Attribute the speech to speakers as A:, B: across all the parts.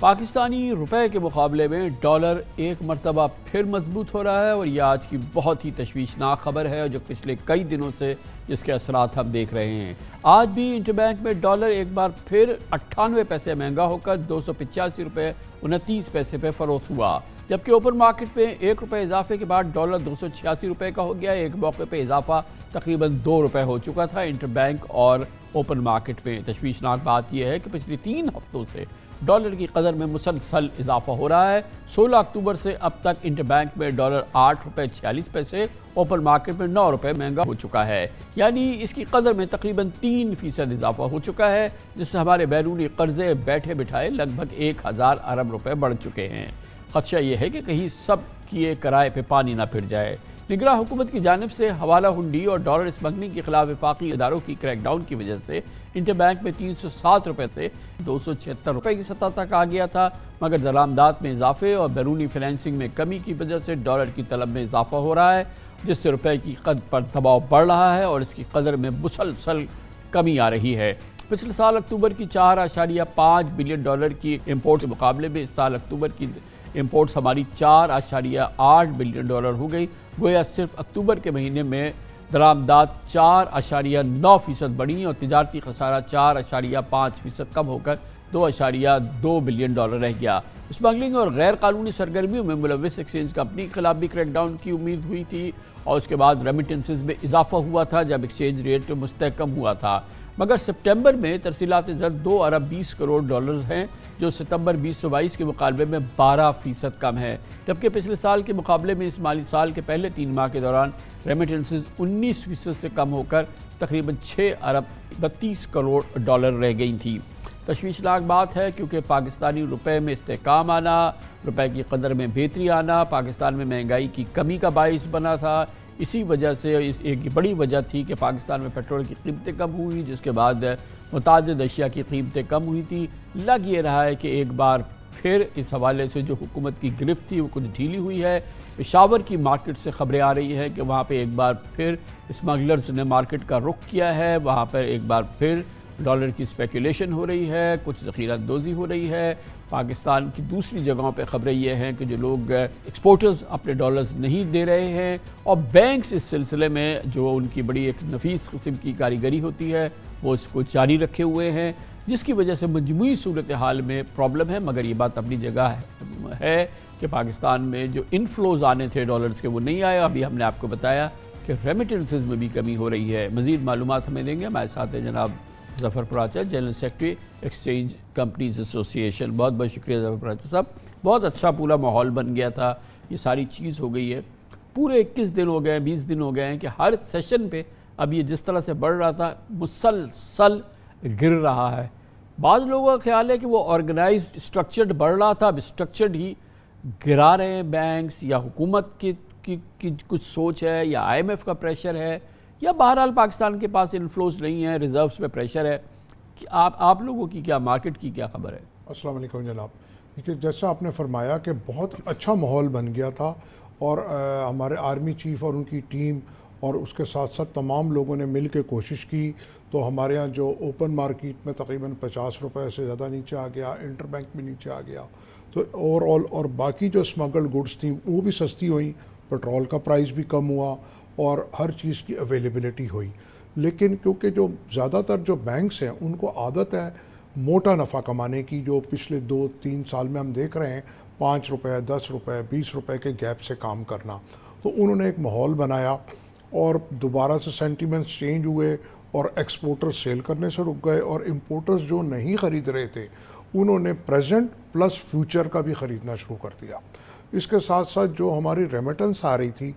A: پاکستانی روپے کے مقابلے میں ڈالر ایک مرتبہ پھر مضبوط ہو رہا ہے اور یہ آج کی بہت ہی تشویشناک خبر ہے جو پچھلے کئی دنوں سے جس کے اثرات ہم دیکھ رہے ہیں۔ آج بھی انٹر بینک میں ڈالر ایک بار پھر 98 پیسے مہنگا ہو کر 285 روپے 29 پیسے پہ فروخت ہوا، جبکہ اوپن مارکیٹ میں 1 روپے اضافے کے بعد ڈالر 286 روپے کا ہو گیا۔ ایک موقع پہ اضافہ تقریباً 2 روپے ہو چکا تھا انٹر بینک اور اوپن مارکیٹ میں۔ تشویشناک بات یہ ہے کہ پچھلی 3 ہفتوں سے ڈالر کی قدر میں مسلسل اضافہ ہو رہا ہے۔ 16 اکتوبر سے اب تک انٹر بینک میں ڈالر 8 روپے 46 پیسے، اوپن مارکیٹ میں 9 روپے مہنگا ہو چکا ہے، یعنی اس کی قدر میں تقریباً 3% اضافہ ہو چکا ہے، جس سے ہمارے بیرونی قرضے بیٹھے بٹھائے لگ بھگ 1000 ارب روپے بڑھ چکے ہیں۔ خدشہ یہ ہے کہ کہیں سب کیے کرائے پہ پانی نہ پھر جائے۔ نگراں حکومت کی جانب سے حوالہ ہنڈی اور ڈالر اسمگلنگ کے خلاف وفاقی اداروں کی کریک ڈاؤن کی وجہ سے انٹر بینک میں 307 روپے سے 276 روپے کی سطح تک آ گیا تھا، مگر درآمدات میں اضافے اور بیرونی فائنینسنگ میں کمی کی وجہ سے ڈالر کی طلب میں اضافہ ہو رہا ہے، جس سے روپے کی قدر پر دباؤ بڑھ رہا ہے اور اس کی قدر میں مسلسل کمی آ رہی ہے۔ پچھلے سال اکتوبر کی 4.5 بلین ڈالر کی امپورٹ کے مقابلے میں اس سال اکتوبر کی امپورٹس ہماری 4.8 بلین ڈالر ہو گئی، گویا صرف اکتوبر کے مہینے میں درآمدات 4.9% بڑھی اور تجارتی خسارہ 4.5% کم ہو کر 2.2 بلین ڈالر رہ گیا۔ اسمگلنگ اور غیر قانونی سرگرمیوں میں ملوث ایکسچینج کمپنی کے خلاف بھی کریک ڈاؤن کی امید ہوئی تھی اور اس کے بعد ریمیٹنسز میں اضافہ ہوا تھا جب ایکسچینج ریٹ مستحکم ہوا تھا، مگر سپٹمبر میں ترسیلات زر 2 ارب 20 کروڑ ڈالر ہیں، جو ستمبر 2022 کے مقابلے میں 12% کم ہے، جبکہ پچھلے سال کے مقابلے میں اس مالی سال کے پہلے 3 ماہ کے دوران ریمیٹنسز 19% سے کم ہو کر تقریباً 6 ارب 32 کروڑ ڈالر رہ گئی تھیں۔ تشویشناک بات ہے کیونکہ پاکستانی روپے میں استحکام آنا، روپے کی قدر میں بہتری آنا پاکستان میں مہنگائی کی کمی کا باعث بنا تھا۔ اسی وجہ سے اس ایک بڑی وجہ تھی کہ پاکستان میں پیٹرول کی قیمتیں کم ہوئی، جس کے بعد متعدد اشیاء کی قیمتیں کم ہوئی تھی۔ لگ یہ رہا ہے کہ ایک بار پھر اس حوالے سے جو حکومت کی گرفت تھی وہ کچھ ڈھیلی ہوئی ہے۔ پشاور کی مارکیٹ سے خبریں آ رہی ہیں کہ وہاں پہ ایک بار پھر اسمگلرز نے مارکیٹ کا رخ کیا ہے، وہاں پر ایک بار پھر ڈالر کی اسپیکولیشن ہو رہی ہے، کچھ ذخیرہ اندوزی ہو رہی ہے۔ پاکستان کی دوسری جگہوں پہ خبریں یہ ہیں کہ جو لوگ ایکسپورٹرز اپنے ڈالرز نہیں دے رہے ہیں اور بینکس اس سلسلے میں جو ان کی بڑی ایک نفیس قسم کی کاریگری ہوتی ہے وہ اس کو جاری رکھے ہوئے ہیں، جس کی وجہ سے مجموعی صورتحال میں پرابلم ہے۔ مگر یہ بات اپنی جگہ ہے کہ پاکستان میں جو انفلوز آنے تھے ڈالرز کے وہ نہیں آئے۔ ابھی ہم نے آپ کو بتایا کہ ریمیٹنسز میں بھی کمی ہو رہی ہے۔ مزید معلومات ہمیں دیں گے ہمارے ساتھ ہیں جناب Zafar Paracha, general secretary exchange companies association. بہت بہت شکریہ ظفر پراچا صاحب، بہت اچھا پورا ماحول بن گیا تھا، یہ ساری چیز ہو گئی ہے۔ پورے 21 دن ہو گئے 20 دن ہو گئے ہیں کہ ہر سیشن پہ اب یہ جس طرح سے بڑھ رہا تھا مسلسل گر رہا ہے۔ بعض لوگوں کا خیال ہے کہ وہ آرگنائزڈ اسٹرکچرڈ بڑھ رہا تھا، اب اسٹرکچرڈ ہی گرا رہے ہیں بینکس، یا حکومت کی کچھ سوچ ہے، یا آئی ایم ایف کا پریشر ہے، یا بہرحال پاکستان کے پاس انفلوز نہیں ہے، ریزروز پہ پریشر ہے۔ کہ آپ لوگوں کی کیا مارکیٹ کی کیا خبر ہے؟
B: السلام علیکم جناب۔ دیکھیے جیسا آپ نے فرمایا کہ بہت اچھا ماحول بن گیا تھا اور ہمارے آرمی چیف اور ان کی ٹیم اور اس کے ساتھ ساتھ تمام لوگوں نے مل کے کوشش کی، تو ہمارے ہاں جو اوپن مارکیٹ میں تقریباً 50 روپے سے زیادہ نیچے آ گیا، انٹر بینک بھی نیچے آ گیا، تو اوور آل اور باقی جو اسمگلڈ گڈس تھیں وہ بھی سستی ہوئیں، پیٹرول کا پرائز بھی کم ہوا اور ہر چیز کی اویلیبلٹی ہوئی۔ لیکن کیونکہ جو زیادہ تر جو بینکس ہیں ان کو عادت ہے موٹا نفع کمانے کی، جو پچھلے 2-3 سال میں ہم دیکھ رہے ہیں 5 روپے 10 روپے 20 روپے کے گیپ سے کام کرنا، تو انہوں نے ایک ماحول بنایا اور دوبارہ سے سینٹیمنٹس چینج ہوئے اور ایکسپورٹرز سیل کرنے سے رک گئے اور امپورٹرز جو نہیں خرید رہے تھے انہوں نے پریزنٹ پلس فیوچر کا بھی خریدنا شروع کر دیا۔ اس کے ساتھ ساتھ جو ہماری ریمیٹنس آ رہی تھی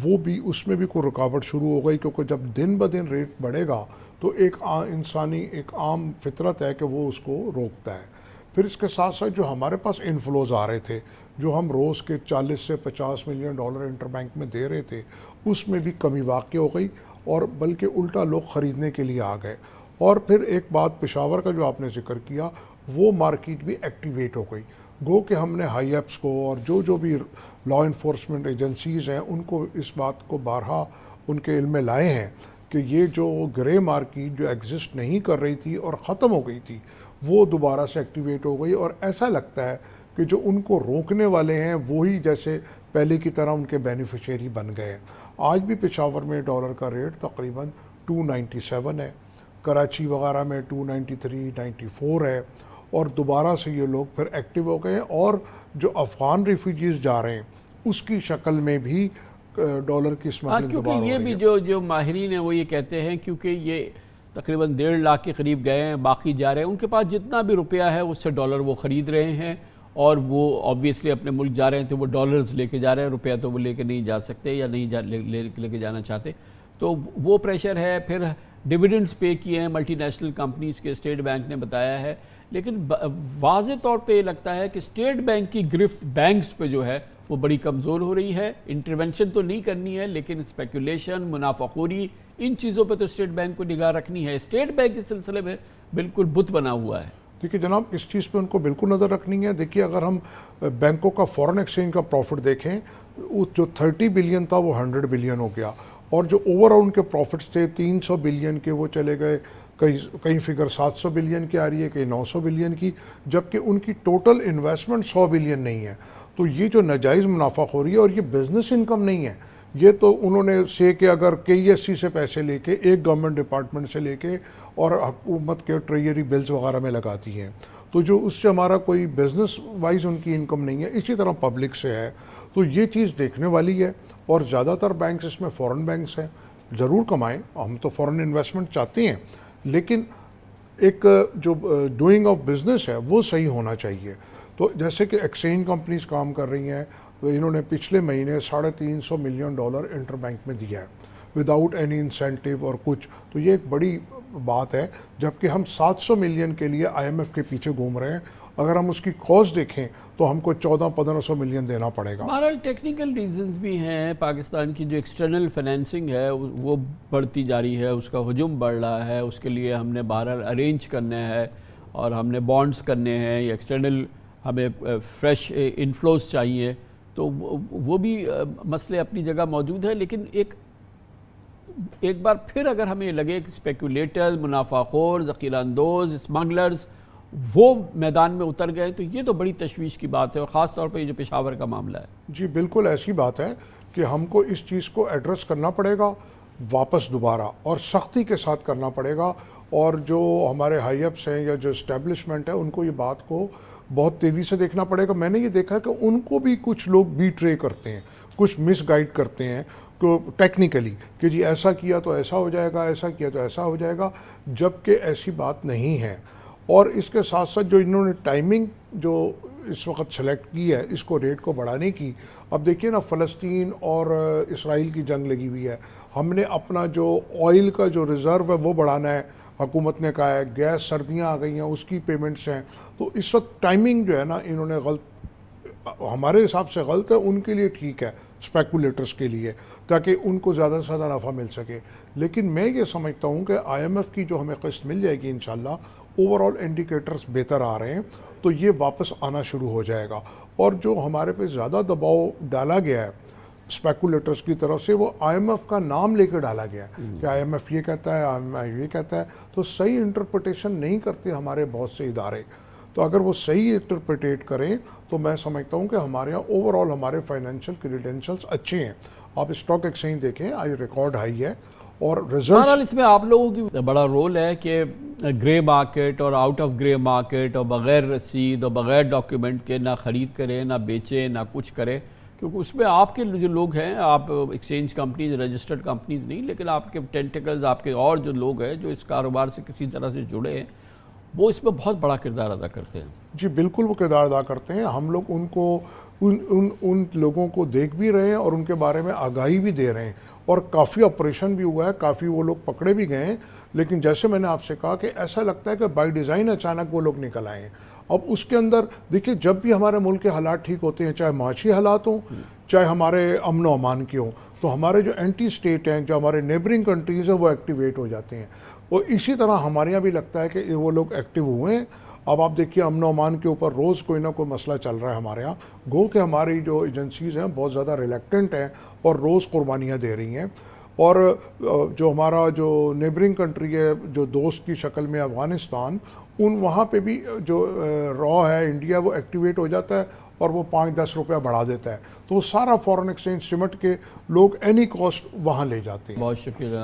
B: وہ بھی اس میں بھی کوئی رکاوٹ شروع ہو گئی، کیونکہ جب دن بدن ریٹ بڑھے گا تو ایک انسانی ایک عام فطرت ہے کہ وہ اس کو روکتا ہے۔ پھر اس کے ساتھ ساتھ جو ہمارے پاس انفلوز آ رہے تھے، جو ہم روز کے 40 سے 50 ملین ڈالر انٹر بینک میں دے رہے تھے، اس میں بھی کمی واقع ہو گئی اور بلکہ الٹا لوگ خریدنے کے لیے آ گئے۔ اور پھر ایک بات پشاور کا جو آپ نے ذکر کیا، وہ مارکیٹ بھی ایکٹیویٹ ہو گئی، گو کہ ہم نے ہائی ایپس کو اور جو بھی لا انفورسمنٹ ایجنسیز ہیں ان کو اس بات کو بارہا ان کے علم میں لائے ہیں کہ یہ جو گرے مارکیٹ جو ایگزسٹ نہیں کر رہی تھی اور ختم ہو گئی تھی، وہ دوبارہ سے ایکٹیویٹ ہو گئی، اور ایسا لگتا ہے کہ جو ان کو روکنے والے ہیں وہی جیسے پہلے کی طرح ان کے بینیفیشیری بن گئے ہیں۔ آج بھی پشاور میں ڈالر کا ریٹ تقریباً 297 ہے، کراچی وغیرہ میں 293 94 ہے، اور دوبارہ سے یہ لوگ پھر ایکٹیو ہو گئے ہیں، اور جو افغان ریفیوجیز جا رہے ہیں اس کی شکل میں بھی ڈالر کی اسمگلنگ دوبارہ ہو رہی ہے۔
A: کیونکہ یہ بھی جو ماہرین ہیں وہ یہ کہتے ہیں کیونکہ یہ تقریباً 1.5 لاکھ کے قریب گئے ہیں، باقی جا رہے ہیں، ان کے پاس جتنا بھی روپیہ ہے اس سے ڈالر وہ خرید رہے ہیں، اور وہ آبویسلی اپنے ملک جا رہے ہیں تو وہ ڈالرز لے کے جا رہے ہیں، روپیہ تو وہ لے کے نہیں جا سکتے یا نہیں لے کے جانا چاہتے، تو وہ پریشر ہے۔ پھر ڈیویڈنڈز پے کیے ہیں ملٹی نیشنل کمپنیز کے، اسٹیٹ بینک نے بتایا ہے، لیکن واضح طور پہ یہ لگتا ہے کہ اسٹیٹ بینک کی گرفت بینکس پہ جو ہے وہ بڑی کمزور ہو رہی ہے۔ انٹرونشن تو نہیں کرنی ہے لیکن اسپیکولیشن، منافع خوری، ان چیزوں پہ تو اسٹیٹ بینک کو نگاہ رکھنی ہے۔ اسٹیٹ بینک اس سلسلے میں بالکل بت بنا ہوا ہے۔
B: دیکھیے جناب، اس چیز پہ ان کو بالکل نظر رکھنی ہے۔ دیکھیے اگر ہم بینکوں کا فورن ایکسچینج کا پروفٹ دیکھیں، جو 30 بلین تھا وہ 100 بلین ہو گیا، اور جو اوور آل ان کے پروفٹس تھے 300 بلین کے وہ چلے گئے، کئی فگر 700 بلین کی آ رہی ہے، کئی 900 بلین کی، جبکہ ان کی ٹوٹل انویسٹمنٹ 100 بلین نہیں ہے۔ تو یہ جو ناجائز منافع خوری ہے، اور یہ بزنس انکم نہیں ہے، یہ تو انہوں نے کہ اگر KESC سے پیسے لے کے، ایک گورنمنٹ ڈپارٹمنٹ سے لے کے، اور حکومت کے ٹریجری بلز وغیرہ میں لگاتی ہیں، تو جو اس سے ہمارا کوئی بزنس وائز ان کی انکم نہیں ہے۔ اسی طرح پبلک سے ہے، تو یہ چیز دیکھنے والی ہے، اور زیادہ تر بینکس اس میں فورن بینکس ہیں۔ ضرور کمائیں، ہم تو فورن انویسٹمنٹ چاہتے ہیں، لیکن ایک جو ڈوئنگ آف بزنس ہے وہ صحیح ہونا چاہیے۔ تو جیسے کہ ایکسچینج کمپنیز کام کر رہی ہیں، انہوں نے پچھلے مہینے 350 ملین ڈالر انٹر بینک میں دیا ہے وداؤٹ اینی انسینٹیو اور کچھ، تو یہ ایک بڑی بات ہے، جبکہ ہم 700 ملین کے لیے IMF کے پیچھے گھوم رہے ہیں۔ اگر ہم اس کی کاسٹ دیکھیں تو ہم کو 1400-1500 ملین دینا پڑے گا۔
A: بہرحال ٹیکنیکل ریزنز بھی ہیں، پاکستان کی جو ایکسٹرنل فنانسنگ ہے وہ بڑھتی جا رہی ہے، اس کا حجم بڑھ رہا ہے، اس کے لیے ہم نے بہرحال ارینج کرنا ہے، اور ہم نے بانڈز کرنے ہیں، یا ایکسٹرنل ہمیں فریش انفلوز چاہیے، تو وہ بھی مسئلے اپنی جگہ موجود ہے۔ لیکن ایک بار پھر اگر ہمیں لگے کہ اسپیکولیٹرز، منافع خور، ذخیرہ اندوز، اسمگلرز وہ میدان میں اتر گئے، تو یہ تو بڑی تشویش کی بات ہے، اور خاص طور پہ یہ جو پشاور کا معاملہ ہے۔
B: جی بالکل ایسی بات ہے کہ ہم کو اس چیز کو ایڈریس کرنا پڑے گا واپس دوبارہ، اور سختی کے ساتھ کرنا پڑے گا، اور جو ہمارے ہائی اپس ہیں یا جو اسٹیبلشمنٹ ہے ان کو یہ بات کو بہت تیزی سے دیکھنا پڑے گا۔ میں نے یہ دیکھا کہ ان کو بھی کچھ لوگ بیٹرے کرتے ہیں، کچھ مس گائیڈ کرتے ہیں تو ٹیکنیکلی کہ جی ایسا کیا تو ایسا ہو جائے گا، ایسا کیا تو ایسا ہو جائے گا، جبکہ ایسی بات نہیں ہے۔ اور اس کے ساتھ ساتھ جو انہوں نے ٹائمنگ جو اس وقت سلیکٹ کی ہے اس کو ریٹ کو بڑھانے کی، اب دیکھیے نا فلسطین اور اسرائیل کی جنگ لگی ہوئی ہے، ہم نے اپنا جو آئل کا جو ریزرو ہے وہ بڑھانا ہے، حکومت نے کہا ہے، گیس سردیاں آ گئی ہیں اس کی پیمنٹس ہیں، تو اس وقت ٹائمنگ جو ہے نا انہوں نے ہمارے حساب سے غلط ہے، ان کے لیے ٹھیک ہے اسپیکولیٹرز کے لیے، تاکہ ان کو زیادہ سے زیادہ نفع مل سکے۔ لیکن میں یہ سمجھتا ہوں کہ IMF کی جو ہمیں قسط مل جائے گی انشاءاللہ، اوور آل انڈیکیٹرز بہتر آ رہے ہیں، تو یہ واپس آنا شروع ہو جائے گا۔ اور جو ہمارے پہ زیادہ دباؤ ڈالا گیا ہے اسپیکولیٹرز کی طرف سے، وہ IMF کا نام لے کے ڈالا گیا ہے کہ IMF یہ کہتا ہے، IMF یہ کہتا ہے، تو صحیح انٹرپریٹیشن نہیں کرتے ہمارے بہت سے ادارے۔ تو اگر وہ صحیح انٹرپریٹیٹ کریں تو میں سمجھتا ہوں کہ ہمارے یہاں اوور آل ہمارے فائنینشیل کریڈینشلز اچھے ہیں۔ آپ اسٹاک ایکسچینج دیکھیں، ریکارڈ ہائی ہے، اور
A: بہرحال اس میں آپ لوگوں کی بڑا رول ہے کہ گرے مارکیٹ اور آؤٹ آف گرے مارکیٹ اور بغیر رسید اور بغیر ڈاکیومنٹ کے نہ خرید کریں، نہ بیچیں، نہ کچھ کریں، کیونکہ اس میں آپ کے جو لوگ ہیں، آپ ایکسچینج کمپنیز، رجسٹرڈ کمپنیز نہیں، لیکن آپ کے ٹینٹیکلز، آپ کے اور جو لوگ ہیں جو اس کاروبار سے کسی طرح سے جڑے ہیں، وہ اس میں بہت بڑا کردار ادا کرتے ہیں۔
B: جی بالکل وہ کردار ادا کرتے ہیں، ہم لوگ ان کو ان لوگوں کو دیکھ بھی رہے ہیں اور ان کے بارے میں آگاہی بھی دے رہے ہیں، اور کافی آپریشن بھی ہوا ہے، کافی وہ لوگ پکڑے بھی گئے ہیں، لیکن جیسے میں نے آپ سے کہا کہ ایسا لگتا ہے کہ بائی ڈیزائن اچانک وہ لوگ نکل آئے ہیں۔ اب اس کے اندر دیکھیے، جب بھی ہمارے ملک کے حالات ٹھیک ہوتے ہیں، چاہے معاشی حالات ہوں، چاہے ہمارے امن و امان کے ہوں، تو ہمارے جو اینٹی اسٹیٹ ہیں، جو ہمارے نیبرنگ کنٹریز ہیں، وہ ایکٹیویٹ ہو جاتے ہیں، اور اسی طرح ہمارے یہاں بھی لگتا ہے کہ وہ لوگ ایکٹیو ہوئے ہیں۔ اب آپ دیکھیے امن و امان کے اوپر روز کوئی نہ کوئی مسئلہ چل رہا ہے ہمارے ہاں، گو کہ ہماری جو ایجنسیز ہیں بہت زیادہ ریلیکٹنٹ ہیں اور روز قربانیاں دے رہی ہیں۔ اور جو ہمارا جو نیبرنگ کنٹری ہے، جو دوست کی شکل میں افغانستان، وہاں پہ بھی جو را ہے انڈیا وہ ایکٹیویٹ ہو جاتا ہے اور وہ 5-10 روپیہ بڑھا دیتا ہے، تو وہ سارا فارن ایکسچینج سمٹ کے لوگ اینی کاسٹ وہاں لے جاتے ہیں۔
A: بہت شکریہ جناب۔